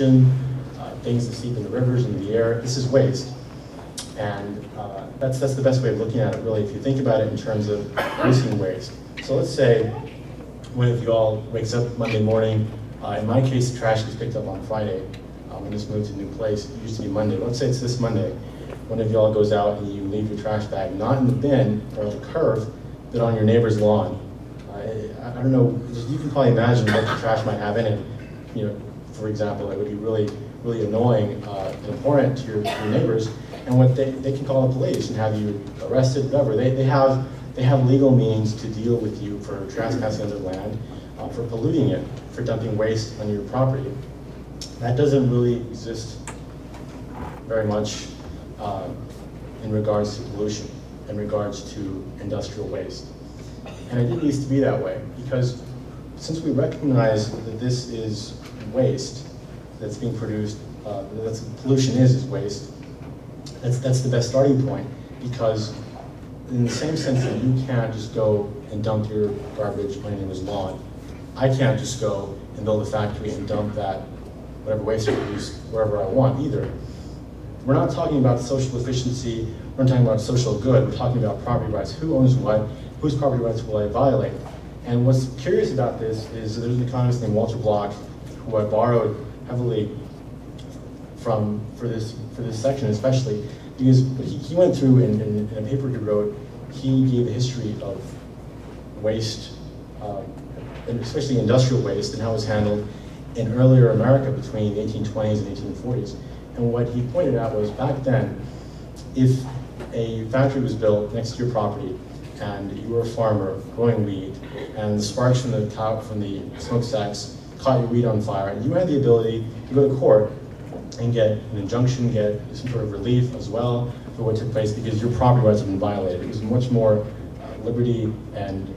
pollution, things that seep into rivers and the air. This is waste. And that's the best way of looking at it, really, if you think about it in terms of reducing waste. So let's say one of you all wakes up Monday morning. In my case, the trash gets picked up on Friday. When this moved to a new place, it used to be Monday. Let's say it's this Monday. One of you all goes out and you leave your trash bag, not in the bin or on the curb, but on your neighbor's lawn. I don't know, you can probably imagine what the trash might have in it. You know, for example, it would be really, really annoying and important to your neighbors. And what they can call the police and have you arrested, whatever. They have legal means to deal with you for trespassing on their land, for polluting it, for dumping waste on your property. That doesn't really exist very much in regards to pollution, in regards to industrial waste. And it didn't used to be that way, because since we recognize that this is waste that's being produced, that's pollution is waste, that's the best starting point, because in the same sense that you can't just go and dump your garbage on your neighbor's lawn, I can't just go and build a factory and dump that, whatever waste I produce, wherever I want either. We're not talking about social efficiency, we're not talking about social good, we're talking about property rights. Who owns what? Whose property rights will I violate? And what's curious about this is there's an economist named Walter Block, who I borrowed heavily from for this section especially, because he went through in a paper he wrote, he gave a history of waste, and especially industrial waste, and how it was handled in earlier America between the 1820s and 1840s. And what he pointed out was, back then, if a factory was built next to your property, and you were a farmer growing weed, and the sparks from the smokestacks caught your weed on fire, and you had the ability to go to court and get an injunction, get some sort of relief as well for what took place, because your property rights had been violated. It was much more liberty and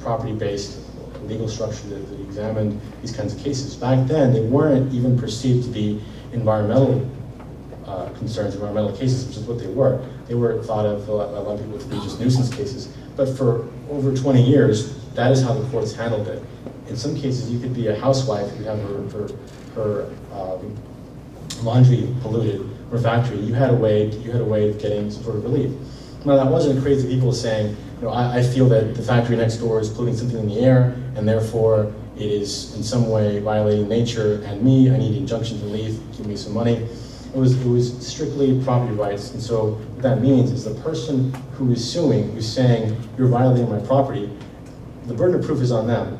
property-based legal structure that examined these kinds of cases. Back then, they weren't even perceived to be environmental concerns, environmental cases, which is what they were. They were thought of, a lot of people, to be just nuisance cases. But for over 20 years, that is how the courts handled it. In some cases, you could be a housewife who'd have her laundry polluted, or factory. You had a way of getting some sort of relief. Now, that wasn't crazy people saying, you know, I feel that the factory next door is polluting something in the air, and therefore it is in some way violating nature and me. I need injunction relief, give me some money. It was strictly property rights. And so what that means is the person who is suing, who's saying, you're violating my property, the burden of proof is on them.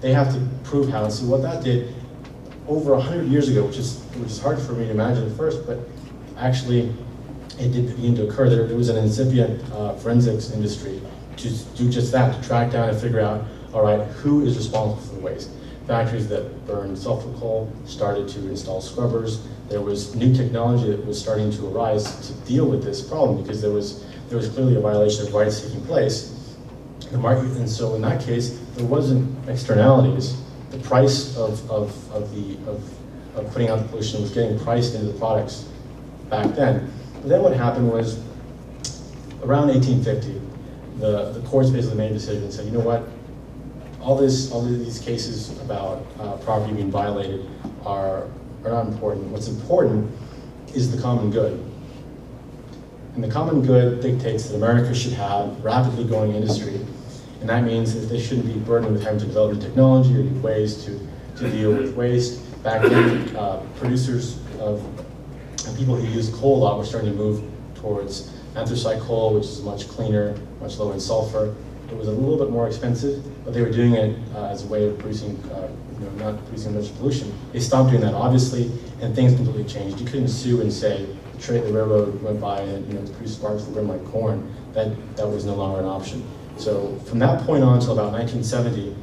They have to prove how. And so what that did over 100 years ago, which is hard for me to imagine at first, but actually it did begin to occur. There was an incipient forensics industry to do just that, to track down and figure out, all right, who is responsible for the waste? Factories that burned sulfur coal started to install scrubbers. There was new technology that was starting to arise to deal with this problem, because there was clearly a violation of rights taking place in the market. And so in that case, there wasn't externalities. The price of putting out the pollution was getting priced into the products back then. But then what happened was, around 1850, the courts basically made a decision and said, you know what, all these cases about property being violated are not important. What's important is the common good. And the common good dictates that America should have rapidly growing industry. And that means that they shouldn't be burdened with having to develop new technology or new ways to deal with waste. Back then, producers and people who used coal a lot were starting to move towards anthracite coal, which is much cleaner, much lower in sulfur. It was a little bit more expensive, but they were doing it as a way of producing, not producing much pollution. They stopped doing that, obviously, and things completely changed. You couldn't sue and say the railroad went by and produced sparks that burned like corn. That was no longer an option. So from that point on until about 1970,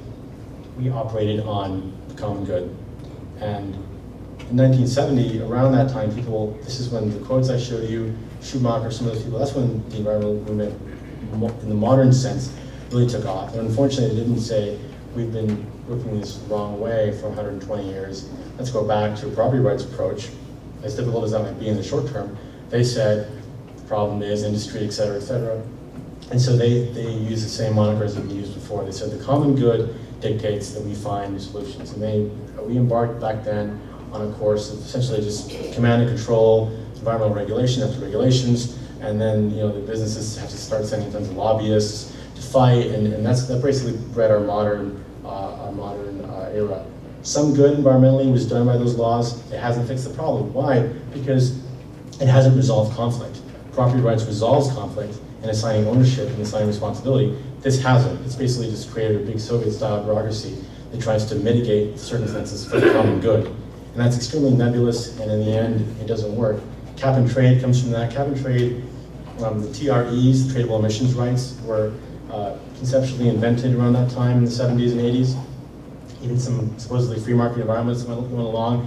we operated on the common good. And in 1970, around that time, this is when the quotes I showed you, Schumacher, some of those people, that's when the environmental movement, in the modern sense, really took off. And unfortunately, it didn't say, we've been working this wrong way for 120 years. Let's go back to a property rights approach. As difficult as that might be in the short term, they said, the problem is industry, et cetera, et cetera. And so they used the same monikers that we used before. They said the common good dictates that we find solutions. And we embarked back then on a course of essentially just command and control, environmental regulation after regulations, and then the businesses have to start sending tons of lobbyists to fight, and that basically bred our modern era. Some good environmentally was done by those laws. It hasn't fixed the problem. Why? Because it hasn't resolved conflict. Property rights resolves conflict and assigning ownership and assigning responsibility. This hasn't. It's basically just created a big Soviet-style bureaucracy that tries to mitigate circumstances for the common good. And that's extremely nebulous, and in the end, it doesn't work. Cap and trade comes from that. Cap and trade, the TREs, the tradable emissions rights, were conceptually invented around that time in the 70s and 80s. Even some supposedly free market environments went along.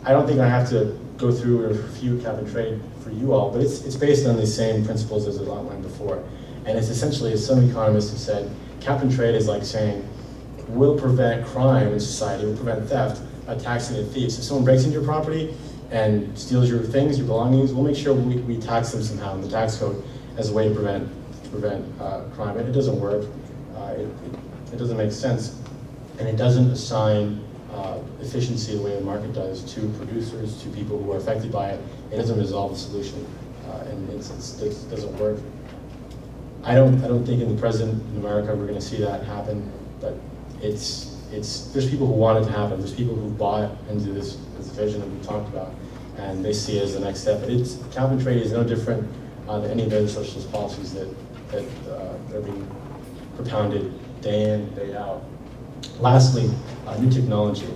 I don't think I have to go through or review cap and trade for you all, but it's based on the same principles as I outlined before. And it's essentially, as some economists have said, cap and trade is like saying, we'll prevent crime in society, we'll prevent theft by taxing the thieves. If someone breaks into your property and steals your things, your belongings, we'll make sure we tax them somehow in the tax code as a way to prevent crime. And it doesn't work. It doesn't make sense. And it doesn't assign efficiency the way the market does to producers, to people who are affected by it. It doesn't resolve the solution, and it doesn't work. I don't think in the present in America we're going to see that happen, but there's people who want it to happen. There's people who bought into this vision that we talked about, and they see it as the next step. But cap and trade is no different than any of the other socialist policies that are being propounded day in, day out. Lastly, new technology.